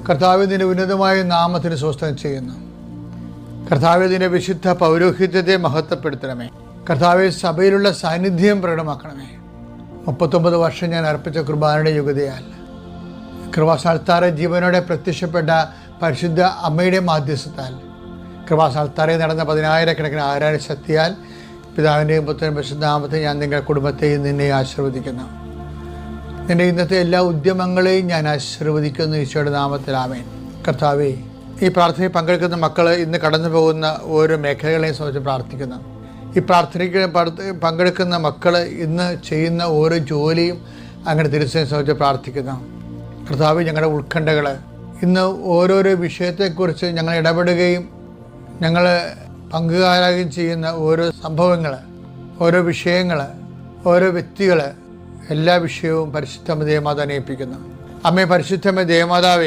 കർത്താവേ, നിന്റെ ഉന്നതമായ നാമത്തിന് സ്വസ്ഥം ചെയ്യുന്നു. കർത്താവേ, നിന്റെ വിശുദ്ധ പൗരോഹിത്യത്തെ മഹത്വപ്പെടുത്തണമേ. കർത്താവേ, സഭയിലുള്ള സാന്നിധ്യം പ്രകടമാക്കണമേ. 39 വർഷം ഞാൻ അർപ്പിച്ച കുർബാനയുടെ യോഗ്യതയാൽ കൃപാസ്ഥാനത്താറെ ജീവനോടെ പ്രത്യക്ഷപ്പെട്ട പരിശുദ്ധ അമ്മയുടെ മാധ്യസ്ഥത്താൽ കൃപാസ്ഥാനത്താറെ നടന്ന 10,000-കണക്കിന് ആരാധന ശക്തിയാൽ പിതാവിൻ്റെയും പുത്രനും പരിശുദ്ധനാമത്തെ ഞാൻ നിങ്ങളുടെ കുടുംബത്തെയും നിന്നെ ആശീർവദിക്കുന്നു. നിന്റെ ഇന്നത്തെ എല്ലാ ഉദ്യമങ്ങളെയും ഞാൻ ആശീർവദിക്കുന്നു ഈശോയുടെ നാമത്തിൽ. ആമേൻ. കർത്താവേ, ഈ പ്രാർത്ഥനയിൽ പങ്കെടുക്കുന്ന മക്കൾ ഇന്ന് കടന്നു പോകുന്ന ഓരോ മേഖലകളെയും സംബന്ധിച്ച് പ്രാർത്ഥിക്കുന്നു. ഈ പ്രാർത്ഥനയ്ക്ക് പങ്കെടുക്കുന്ന മക്കൾ ഇന്ന് ചെയ്യുന്ന ഓരോ ജോലിയും അങ്ങനെ തിരിച്ചതിനെ സംബന്ധിച്ച് പ്രാർത്ഥിക്കുന്നു. കർത്താവേ, ഞങ്ങളുടെ ഉത്കണ്ഠകൾ ഇന്ന് ഓരോരോ വിഷയത്തെക്കുറിച്ച് ഞങ്ങൾ ഇടപെടുകയും ഞങ്ങൾ പങ്കുകാരാകുകയും ചെയ്യുന്ന ഓരോ സംഭവങ്ങൾ, ഓരോ വിഷയങ്ങൾ, ഓരോ വ്യക്തികൾ, എല്ലാ വിഷയവും പരിശുദ്ധ ദേവമാതാവിനെ ഏൽപ്പിക്കുന്നു. അമ്മേ, പരിശുദ്ധ ദേവമാതാവേ,